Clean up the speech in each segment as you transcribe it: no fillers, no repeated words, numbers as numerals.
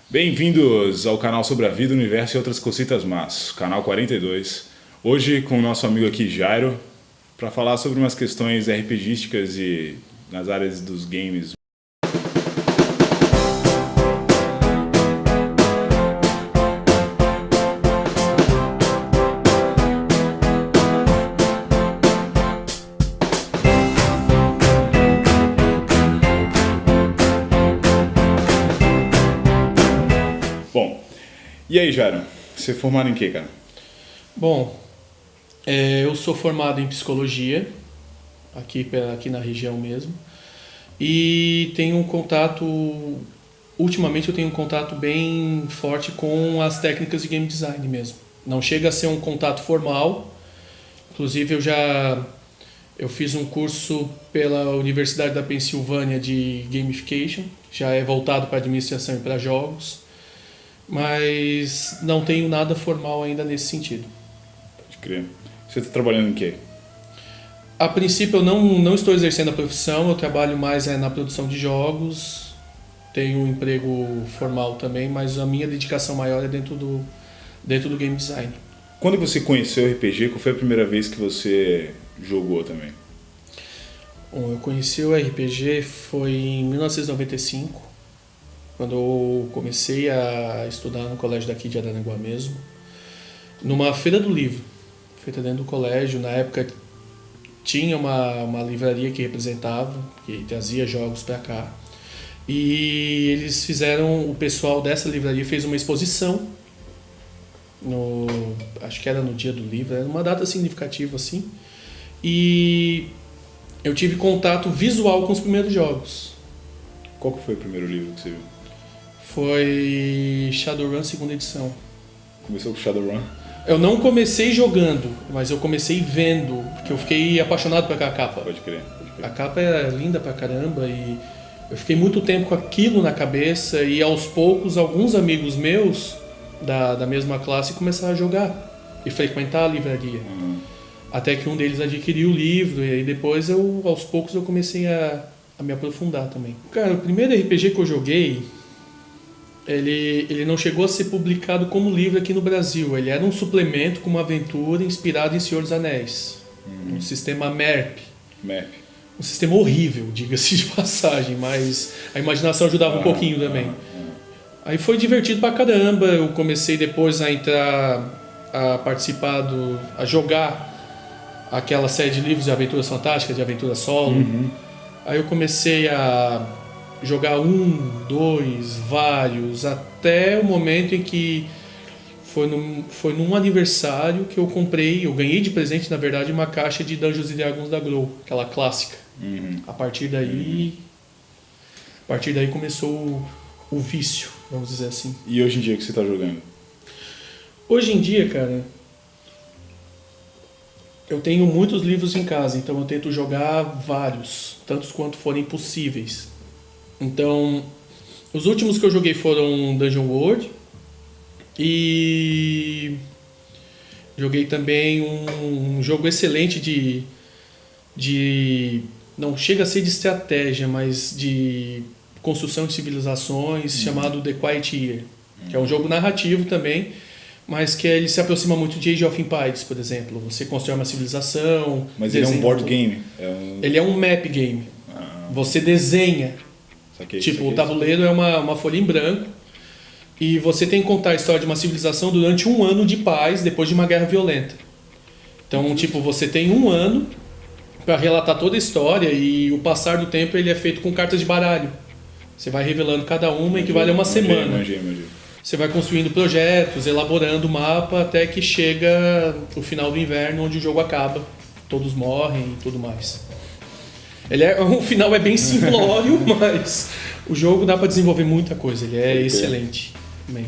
Bem-vindos ao canal sobre a vida, o universo e outras cositas más, canal 42. Hoje com o nosso amigo aqui, Jairo, para falar sobre umas questões RPGísticas e nas áreas dos games. Bom, e aí, Jairo? Você é formado em quê, cara? Bom, eu sou formado em psicologia, aqui na região mesmo, e tenho um contato, ultimamente eu tenho um contato bem forte com as técnicas de game design mesmo. Não chega a ser um contato formal, inclusive eu fiz um curso pela Universidade da Pensilvânia de Gamification, já é voltado para administração e para jogos, mas não tenho nada formal ainda nesse sentido. Pode crer. Você está trabalhando em quê? A princípio eu não estou exercendo a profissão, eu trabalho mais na produção de jogos, tenho um emprego formal também, mas a minha dedicação maior é dentro do game design. Quando você conheceu o RPG, qual foi a primeira vez que você jogou também? Bom, eu conheci o RPG foi em 1995, quando eu comecei a estudar no colégio daqui de Araranguá mesmo, numa feira do livro, feita dentro do colégio. Na época tinha uma livraria que representava, que trazia jogos para cá, e o pessoal dessa livraria fez uma exposição, acho que era no dia do livro, era uma data significativa assim, e eu tive contato visual com os primeiros jogos. Qual que foi o primeiro livro que você viu? Foi Shadowrun 2ª edição. Começou com Shadowrun? Eu não comecei jogando, mas eu comecei vendo, porque eu fiquei apaixonado por aquela capa. Pode crer. A capa é linda pra caramba e eu fiquei muito tempo com aquilo na cabeça, e aos poucos alguns amigos meus da mesma classe começaram a jogar e frequentar a livraria. Até que um deles adquiriu o livro, e aí depois aos poucos eu comecei a me aprofundar também. Cara, o primeiro RPG que eu joguei, ele não chegou a ser publicado como livro aqui no Brasil. Ele era um suplemento com uma aventura inspirada em Senhor dos Anéis. Um sistema MERP. Um sistema horrível, diga-se de passagem, mas a imaginação ajudava um pouquinho também. Aí foi divertido pra caramba. Eu comecei depois a participar a jogar aquela série de livros de aventuras fantásticas, de aventura solo. Aí eu comecei a jogar 1, 2, vários, até o momento em que foi num aniversário que eu ganhei de presente, na verdade, uma caixa de Dungeons & Dragons da Grow, aquela clássica. A partir daí começou o vício, vamos dizer assim. E hoje em dia, o que você está jogando? Hoje em dia, cara, eu tenho muitos livros em casa, então eu tento jogar vários, tantos quanto forem possíveis. Então, os últimos que eu joguei foram Dungeon World, e joguei também um jogo excelente de não chega a ser de estratégia, mas de construção de civilizações, chamado The Quiet Year, que é um jogo narrativo também, mas que ele se aproxima muito de Age of Empires, por exemplo. Você constrói uma civilização... Mas ele é um board game? Ele é um map game. Você desenha. O tabuleiro é uma folha em branco, e você tem que contar a história de uma civilização durante um ano de paz, depois de uma guerra violenta. Então, você tem um ano para relatar toda a história, e o passar do tempo ele é feito com cartas de baralho. Você vai revelando cada uma, equivale a uma semana. Você vai construindo projetos, elaborando o mapa, até que chega o final do inverno, onde o jogo acaba. Todos morrem e tudo mais. O final é bem simplório, mas o jogo dá para desenvolver muita coisa. Ele é excelente. Bem.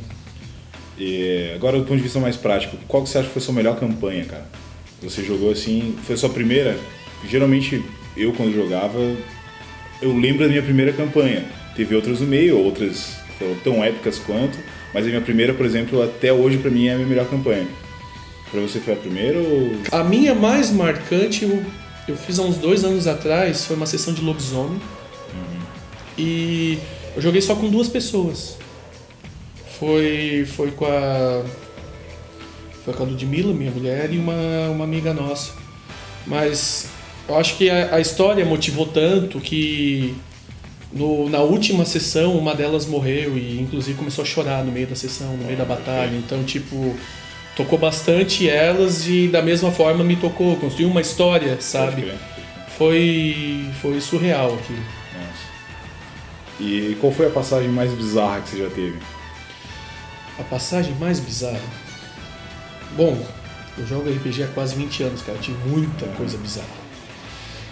E agora, do ponto de vista mais prático, qual que você acha que foi a sua melhor campanha, cara? Você jogou assim, foi a sua primeira? Geralmente, eu quando jogava, eu lembro da minha primeira campanha. Teve outras no meio, outras foram tão épicas quanto, mas a minha primeira, por exemplo, até hoje pra mim é a minha melhor campanha. Pra você foi a primeira ou... A minha mais marcante, eu fiz há uns 2 anos atrás, foi uma sessão de lobisomem. E eu joguei só com 2 pessoas. Foi com a Ludmilla, minha mulher, e uma amiga nossa. Mas eu acho que a história motivou tanto que na última sessão uma delas morreu e inclusive começou a chorar no meio da sessão, no meio da batalha. Então, tipo, tocou bastante elas e da mesma forma me tocou, construiu uma história, sabe? Foi surreal aquilo. Nossa. E qual foi a passagem mais bizarra que você já teve? A passagem mais bizarra? Bom, eu jogo RPG há quase 20 anos, cara. Eu tive muita coisa bizarra.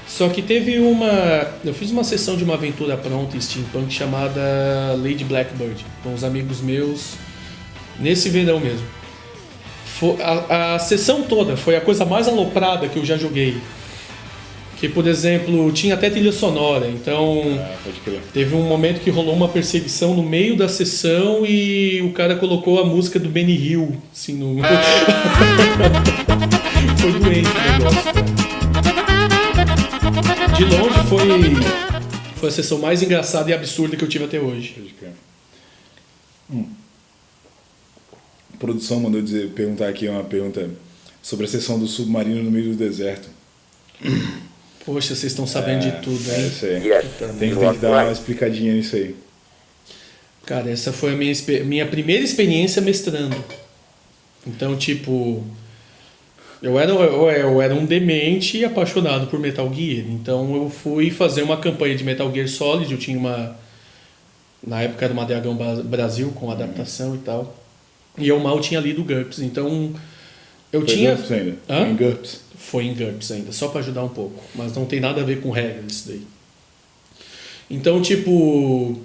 Só que teve eu fiz uma sessão de uma aventura pronta em Steampunk chamada Lady Blackbird, com uns amigos meus, nesse verão mesmo. A sessão toda foi a coisa mais aloprada que eu já joguei. Que, por exemplo, tinha até trilha sonora, então pode crer. Teve um momento que rolou uma perseguição no meio da sessão e o cara colocou a música do Benny Hill, assim, no... Foi doente o negócio, cara. De longe foi a sessão mais engraçada e absurda que eu tive até hoje. Pode crer. A produção mandou perguntar aqui uma pergunta sobre a sessão do submarino no meio do deserto. Poxa, vocês estão sabendo de tudo, hein? É isso aí. Tem que dar uma explicadinha nisso aí. Cara, essa foi a minha primeira experiência mestrando. Então, tipo... Eu era um demente apaixonado por Metal Gear. Então eu fui fazer uma campanha de Metal Gear Solid. Eu tinha na época era uma Dragão Brasil com adaptação e tal. E eu mal tinha lido GURPS. Então eu tinha... GURPS ainda? Hã? Em GURPS? Foi em GURPS ainda, só para ajudar um pouco. Mas não tem nada a ver com regras isso daí. Então, tipo...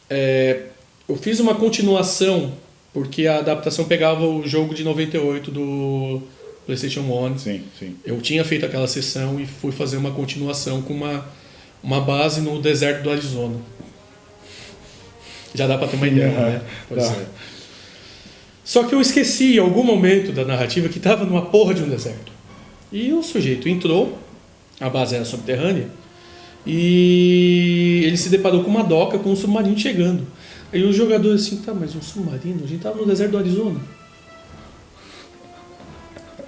eu fiz uma continuação, porque a adaptação pegava o jogo de 98 do PlayStation 1. Sim, sim. Eu tinha feito aquela sessão e fui fazer uma continuação com uma base no deserto do Arizona. Já dá pra ter uma ideia, né? Pois é. Só que eu esqueci em algum momento da narrativa que tava numa porra de um deserto. E o sujeito entrou, a base era subterrânea, e ele se deparou com uma doca com um submarino chegando. Aí o jogador assim, tá, mas um submarino? A gente tava no deserto do Arizona.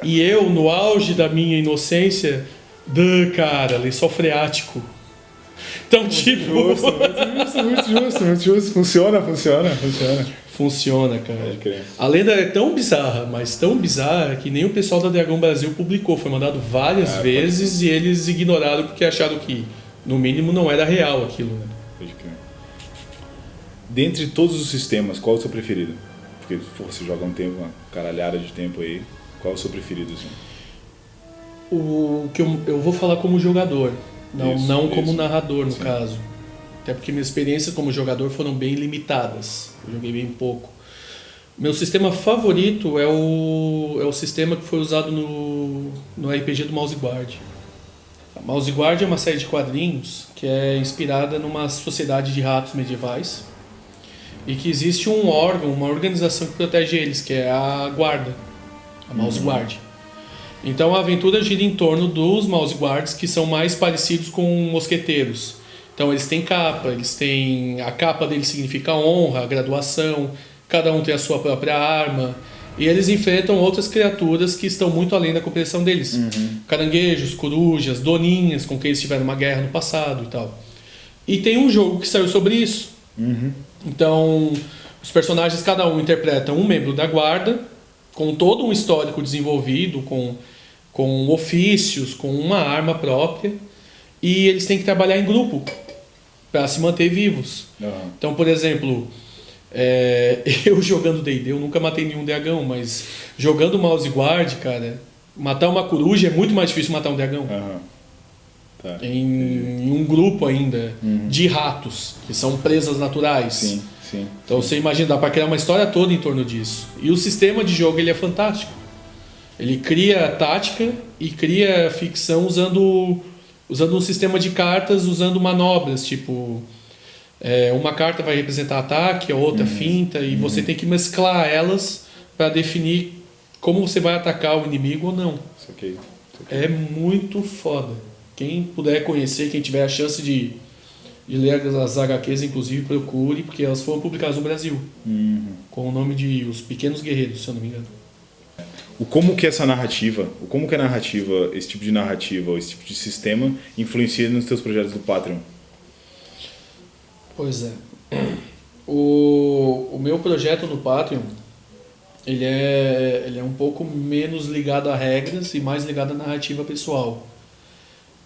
E eu, no auge da minha inocência, cara, lençol freático. Então, muito tipo... Muito justo. Funciona. Funciona, cara. A lenda é tão bizarra, mas tão bizarra, que nem o pessoal da Dragão Brasil publicou. Foi mandado várias vezes e eles ignoraram porque acharam que, no mínimo, não era real aquilo, né? Pode crer. Dentre todos os sistemas, qual é o seu preferido? Porque você joga um tempo, uma caralhada de tempo aí. Qual é o seu preferido, assim? O que eu vou falar como jogador, não como narrador, no Sim. caso. Até porque minhas experiências como jogador foram bem limitadas. Eu joguei bem pouco. Meu sistema favorito é o sistema que foi usado no RPG do Mouse Guard. A Mouse Guard é uma série de quadrinhos que é inspirada numa sociedade de ratos medievais e que existe um órgão, uma organização que protege eles, que é a Guarda, a Mouse Guard. Então a aventura gira em torno dos Mouse Guards, que são mais parecidos com mosqueteiros. Então eles têm capa, a capa deles significa honra, graduação, cada um tem a sua própria arma, e eles enfrentam outras criaturas que estão muito além da compreensão deles. Caranguejos, corujas, doninhas, com quem eles tiveram uma guerra no passado e tal. E tem um jogo que saiu sobre isso. Então os personagens, cada um interpreta um membro da guarda, com todo um histórico desenvolvido, com ofícios, com uma arma própria, e eles têm que trabalhar em grupo para se manter vivos. Então, por exemplo, eu jogando D&D, eu nunca matei nenhum dragão, mas jogando Mouse Guard, cara, matar uma coruja é muito mais difícil que matar um dragão. Tá. Em um grupo ainda de ratos, que são presas naturais. Sim. Então você imagina, dá para criar uma história toda em torno disso. E o sistema de jogo ele é fantástico. Ele cria tática e cria ficção usando um sistema de cartas, usando manobras, tipo... uma carta vai representar ataque, a outra finta, e você tem que mesclar elas para definir como você vai atacar o inimigo ou não. Isso aqui. É muito foda. Quem puder conhecer, quem tiver a chance de de ler as HQs, inclusive procure, porque elas foram publicadas no Brasil, com o nome de Os Pequenos Guerreiros, se eu não me engano. Como que essa narrativa, como que a narrativa, esse tipo de narrativa, esse tipo de sistema influencia nos teus projetos do Patreon? Pois é. O meu projeto no Patreon, ele é um pouco menos ligado a regras e mais ligado à narrativa pessoal.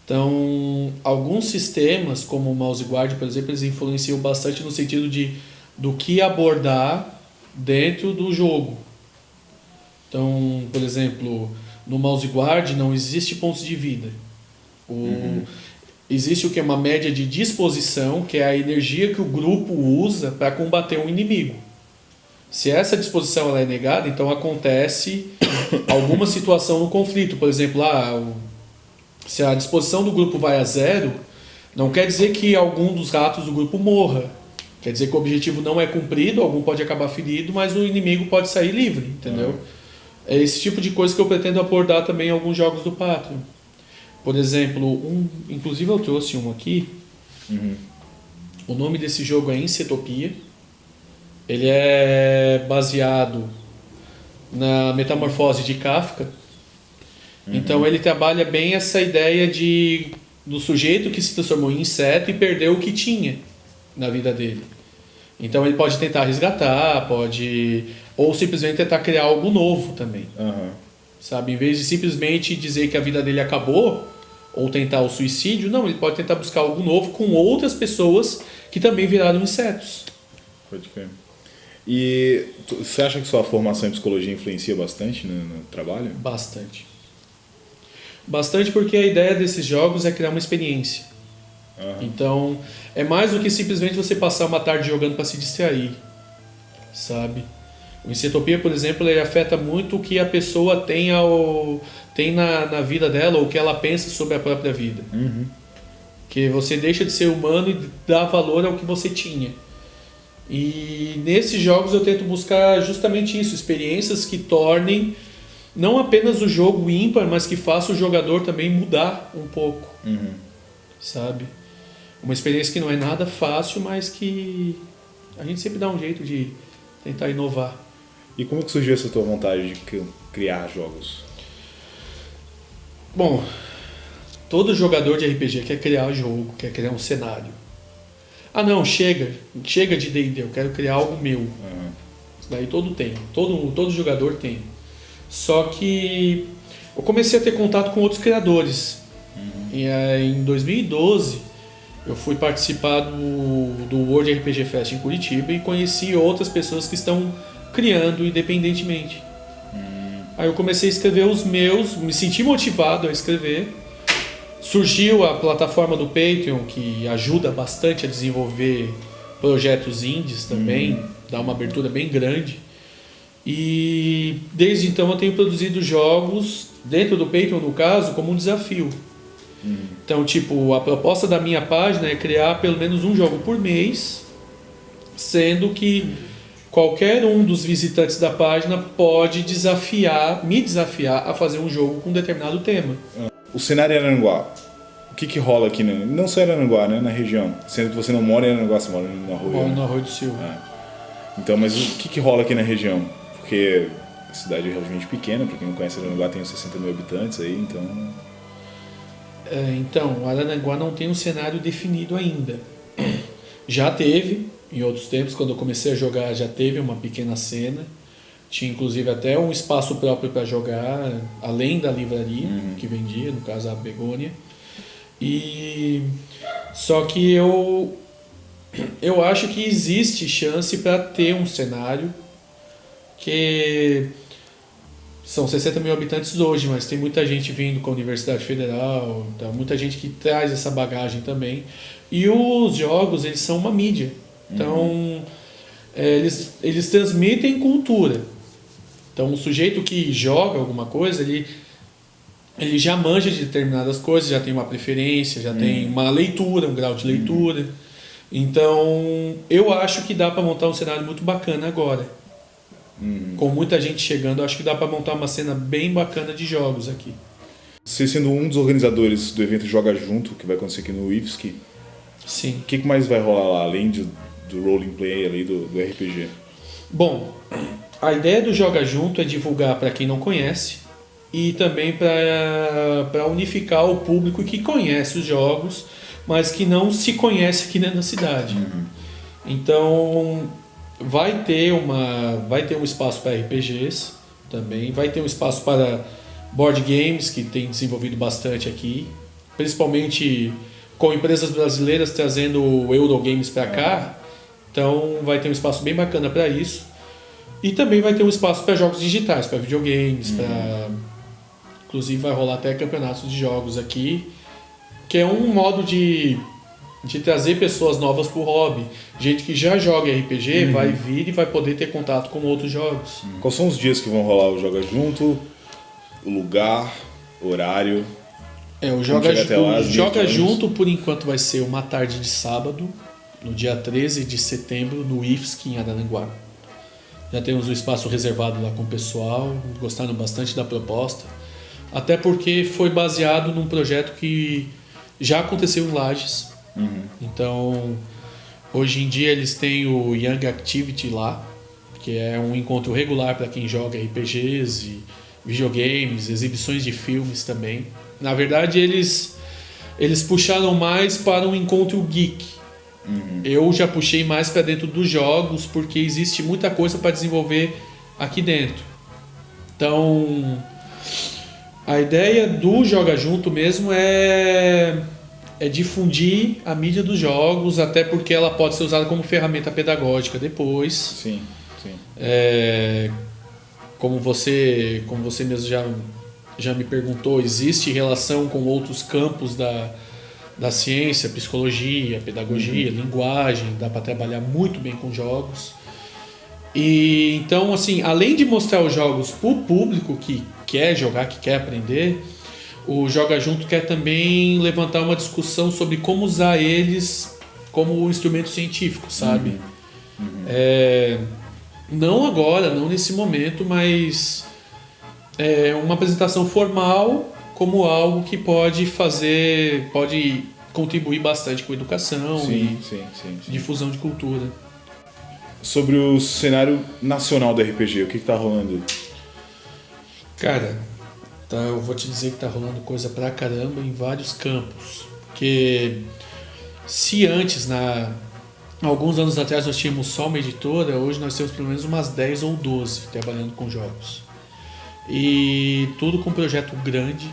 Então, alguns sistemas, como o Mouse Guard, por exemplo, eles influenciam bastante no sentido do que abordar dentro do jogo. Então, por exemplo, no Mouse Guard não existe pontos de vida. Existe o que é uma média de disposição, que é a energia que o grupo usa para combater um inimigo. Se essa disposição ela é negada, então acontece alguma situação no conflito. Por exemplo, se a disposição do grupo vai a 0, não quer dizer que algum dos ratos do grupo morra. Quer dizer que o objetivo não é cumprido, algum pode acabar ferido, mas o inimigo pode sair livre, entendeu? É esse tipo de coisa que eu pretendo abordar também em alguns jogos do Patreon. Por exemplo, inclusive eu trouxe um aqui. O nome desse jogo é Insetopia. Ele é baseado na Metamorfose de Kafka. Então ele trabalha bem essa ideia do sujeito que se transformou em inseto e perdeu o que tinha na vida dele. Então ele pode tentar resgatar, ou simplesmente tentar criar algo novo também. Sabe? Em vez de simplesmente dizer que a vida dele acabou, ou tentar o suicídio, não, ele pode tentar buscar algo novo com outras pessoas que também viraram insetos. Pode crer. E você acha que sua formação em psicologia influencia bastante no trabalho? Bastante. Bastante, porque a ideia desses jogos é criar uma experiência. Então, é mais do que simplesmente você passar uma tarde jogando para se distrair, sabe? O Insetopia, por exemplo, ele afeta muito o que a pessoa tem na vida dela, ou o que ela pensa sobre a própria vida. Que você deixa de ser humano e dá valor ao que você tinha. E nesses jogos eu tento buscar justamente isso, experiências que tornem não apenas o jogo ímpar, mas que faça o jogador também mudar um pouco, sabe? Uma experiência que não é nada fácil, mas que a gente sempre dá um jeito de tentar inovar. E como que surgiu essa tua vontade de criar jogos? Bom, todo jogador de RPG quer criar jogo, quer criar um cenário. Não, chega de D&D, eu quero criar algo meu. Isso daí todo jogador tem. Só que eu comecei a ter contato com outros criadores. E em 2012 eu fui participar do World RPG Fest em Curitiba e conheci outras pessoas que estão criando independentemente. Aí eu comecei a escrever os meus, me senti motivado a escrever. Surgiu a plataforma do Patreon, que ajuda bastante a desenvolver projetos indies também, dá uma abertura bem grande. E desde então eu tenho produzido jogos, dentro do Patreon no caso, como um desafio. Então, tipo, a proposta da minha página é criar pelo menos um jogo por mês, sendo que qualquer um dos visitantes da página pode me desafiar a fazer um jogo com um determinado tema. O cenário em Araranguá, o que rola aqui, não só em Araranguá, né, na região? Sendo que você não mora em Araranguá, você mora no Arroio. Moro no Arroio do Silva. Então, mas o que rola aqui na região? Porque a cidade é relativamente pequena, para quem não conhece Araranguá tem uns 60 mil habitantes aí, então... Então, Araranguá não tem um cenário definido ainda. Já teve, em outros tempos, quando eu comecei a jogar, já teve uma pequena cena. Tinha inclusive até um espaço próprio para jogar, além da livraria que vendia, no caso a Begônia. Só que eu acho que existe chance para ter um cenário que são 60 mil habitantes hoje, mas tem muita gente vindo com a Universidade Federal, então, muita gente que traz essa bagagem também. E os jogos, eles são uma mídia. Então, eles transmitem cultura. Então, o sujeito que joga alguma coisa, ele já manja de determinadas coisas, já tem uma preferência, já tem uma leitura, um grau de leitura. Então, eu acho que dá para montar um cenário muito bacana agora. Com muita gente chegando, eu acho que dá para montar uma cena bem bacana de jogos aqui. Você sendo um dos organizadores do evento Joga Junto, que vai acontecer aqui no IFSC, Sim. O que mais vai rolar lá, além do roleplay play ali, do RPG? Bom, a ideia do Joga Junto é divulgar para quem não conhece e também para unificar o público que conhece os jogos, mas que não se conhece aqui dentro da cidade. Então vai ter um espaço para RPGs também, vai ter um espaço para board games, que tem desenvolvido bastante aqui, principalmente com empresas brasileiras trazendo o Eurogames para cá. Então vai ter um espaço bem bacana para isso. E também vai ter um espaço para jogos digitais, para videogames, inclusive vai rolar até campeonatos de jogos aqui, que é um modo de trazer pessoas novas pro hobby. Gente que já joga RPG vai vir e vai poder ter contato com outros jogos. Quais são os dias que vão rolar o Joga Junto? O lugar, horário? O Joga Junto, por enquanto, vai ser uma tarde de sábado, no dia 13 de setembro, no IFSC, em Araranguá. Já temos um espaço reservado lá com o pessoal, gostaram bastante da proposta. Até porque foi baseado num projeto que já aconteceu em Lages. Então, hoje em dia eles têm o Young Activity lá, que é um encontro regular para quem joga RPGs e videogames, exibições de filmes também. Na verdade, eles puxaram mais para um encontro geek. Eu já puxei mais para dentro dos jogos, porque existe muita coisa para desenvolver aqui dentro. Então, a ideia do Joga Junto mesmo é difundir a mídia dos jogos, até porque ela pode ser usada como ferramenta pedagógica depois. Sim. Como você mesmo já me perguntou, existe relação com outros campos da ciência, psicologia, pedagogia, linguagem, dá para trabalhar muito bem com jogos. E então, assim, além de mostrar os jogos para o público que quer jogar, que quer aprender, o Joga Junto quer também levantar uma discussão sobre como usar eles como instrumento científico, sabe? Não agora, não nesse momento, mas uma apresentação formal como algo que pode contribuir bastante com a educação e difusão de cultura. Sobre o cenário nacional do RPG, o que tá rolando? Cara, eu vou te dizer que tá rolando coisa pra caramba em vários campos. Porque se antes, alguns anos atrás, nós tínhamos só uma editora, hoje nós temos pelo menos umas 10 ou 12 trabalhando com jogos. E tudo com projeto grande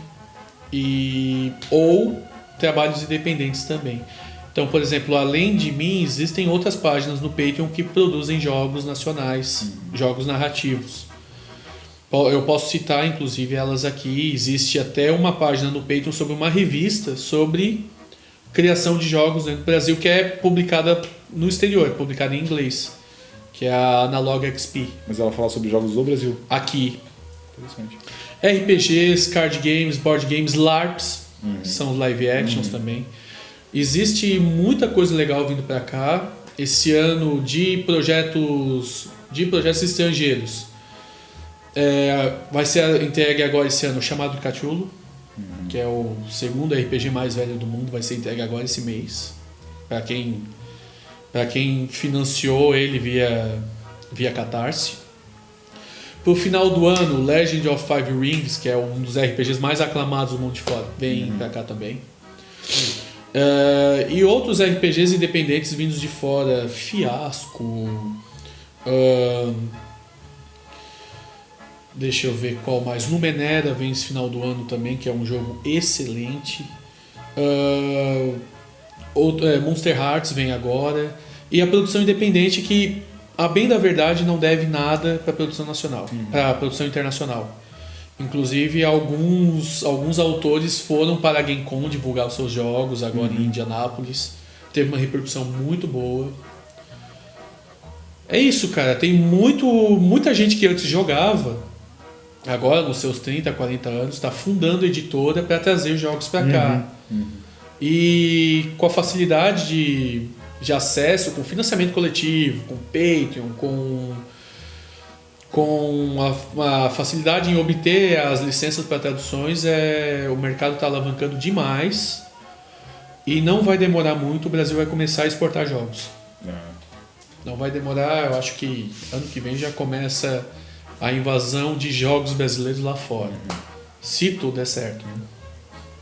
ou trabalhos independentes também. Então, por exemplo, além de mim, existem outras páginas no Patreon que produzem jogos nacionais, jogos narrativos. Eu posso citar, inclusive, elas aqui. Existe até uma página no Patreon sobre uma revista sobre criação de jogos dentro do Brasil, que é publicada no exterior, publicada em inglês, que é a Analog XP. Mas ela fala sobre jogos do Brasil. Aqui. Interessante. RPGs, card games, board games, LARPs, que são live actions também. Existe muita coisa legal vindo para cá. Esse ano de projetos estrangeiros. Vai ser entregue agora esse ano o Chamado Cthulhu, que é o segundo RPG mais velho do mundo, vai ser entregue agora esse mês. Para quem financiou ele via Catarse. Pro final do ano, Legend of Five Rings, que é um dos RPGs mais aclamados do mundo de fora, vem pra cá também. E outros RPGs independentes vindos de fora, Fiasco. Deixa eu ver qual mais. Numenera vem esse final do ano também, que é um jogo excelente. Monster Hearts vem agora. E a produção independente que, a bem da verdade, não deve nada para a produção nacional, para a produção internacional. Inclusive, alguns autores foram para a GameCon divulgar os seus jogos agora em Indianápolis. Teve uma repercussão muito boa. É isso, cara. Tem muita gente que antes jogava, agora nos seus 30, 40 anos, está fundando editora para trazer jogos para cá. E com a facilidade de acesso, com financiamento coletivo, com Patreon, com a facilidade em obter as licenças para traduções, o mercado está alavancando demais. E não vai demorar muito, o Brasil vai começar a exportar jogos. Ah, Não vai demorar, eu acho que ano que vem já começa a invasão de jogos brasileiros lá fora. Se tudo der certo, né?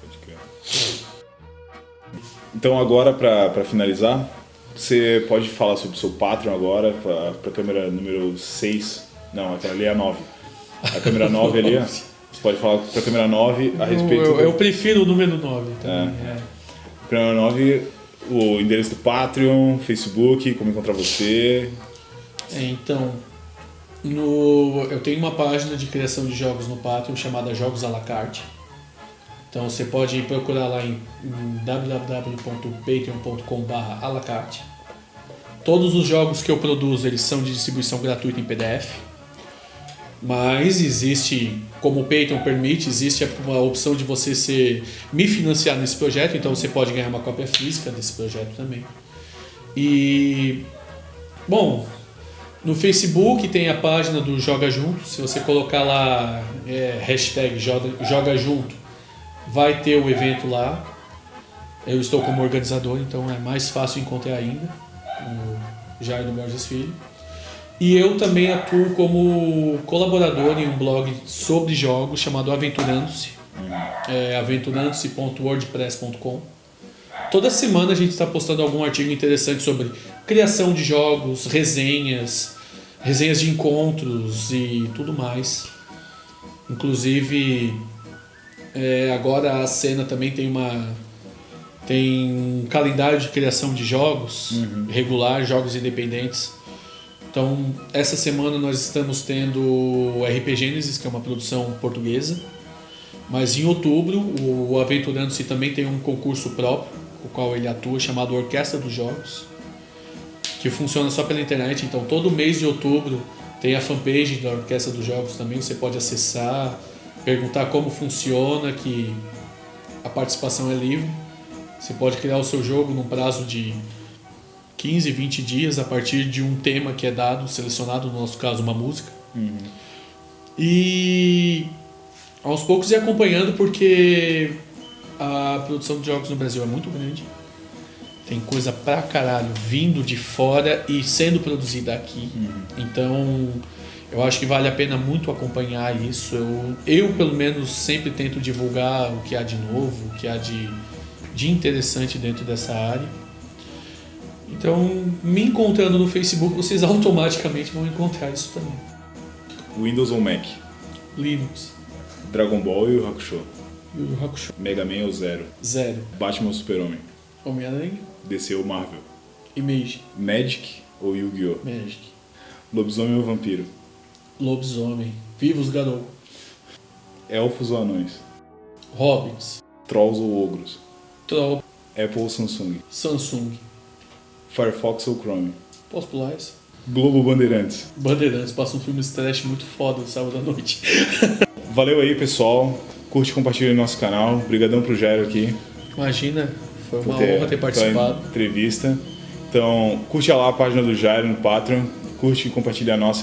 pode crer. Então agora, para finalizar, você pode falar sobre o seu Patreon agora, para a câmera número 6. Não, aquela ali é a 9. A câmera 9 ali, ó. Você pode falar para a câmera 9 a respeito Eu prefiro o número 9 também. Câmera 9, o endereço do Patreon, Facebook, como encontrar você. Então, eu tenho uma página de criação de jogos no Patreon chamada Jogos à la carte. Então você pode procurar lá em www.patreon.com/alacarte. Todos os jogos que eu produzo, eles são de distribuição gratuita em PDF. Mas existe, como o Patreon permite, existe uma opção de você me financiar nesse projeto, então você pode ganhar uma cópia física desse projeto também. E, bom, no Facebook tem a página do Joga Junto, se você colocar lá hashtag Joga Junto, vai ter o evento lá. Eu estou como organizador, então é mais fácil encontrar ainda, o Jair do Borges Filho. E eu também atuo como colaborador em um blog sobre jogos chamado Aventurando-se, aventurando-se.wordpress.com. Toda semana a gente está postando algum artigo interessante sobre criação de jogos, resenhas de encontros e tudo mais. Inclusive, agora a Cena também tem um calendário de criação de jogos regular, jogos independentes. Então, essa semana nós estamos tendo o RPG Gênesis, que é uma produção portuguesa. Mas em outubro, o Aventurando-se também tem um concurso próprio, com o qual ele atua, chamado Orquestra dos Jogos, que funciona só pela internet. Então, todo mês de outubro tem a fanpage da Orquestra dos Jogos também. Você pode acessar, perguntar como funciona, que a participação é livre. Você pode criar o seu jogo num prazo de 15, 20 dias a partir de um tema que é dado, selecionado, no nosso caso, uma música. E aos poucos ir acompanhando, porque a produção de jogos no Brasil é muito grande. Tem coisa pra caralho vindo de fora e sendo produzida aqui. Então, eu acho que vale a pena muito acompanhar isso. Eu pelo menos, sempre tento divulgar o que há de novo, o que há de interessante dentro dessa área. Então, me encontrando no Facebook, vocês automaticamente vão encontrar isso também. Windows ou Mac? Linux. Dragon Ball e o Hakusho? E o Hakusho. Mega Man ou Zero? Zero. Batman ou Super-Homem? Homem-Aranha. DC ou Marvel? Image. Magic ou Yu-Gi-Oh? Magic. Lobisomem ou Vampiro? Lobisomem. Vivos Garou. Elfos ou Anões? Hobbits. Trolls ou Ogros? Troll. Apple ou Samsung? Samsung. Firefox ou Chrome? Posso pular isso? Globo ou Bandeirantes? Bandeirantes. Passa um filme de trash muito foda no sábado à noite. Valeu aí, pessoal. Curte e compartilha o nosso canal. Obrigadão pro Jairo aqui. Imagina, foi uma honra ter participado. Entrevista. Então, curte lá a página do Jairo no Patreon. Curte e compartilha a nossa aí.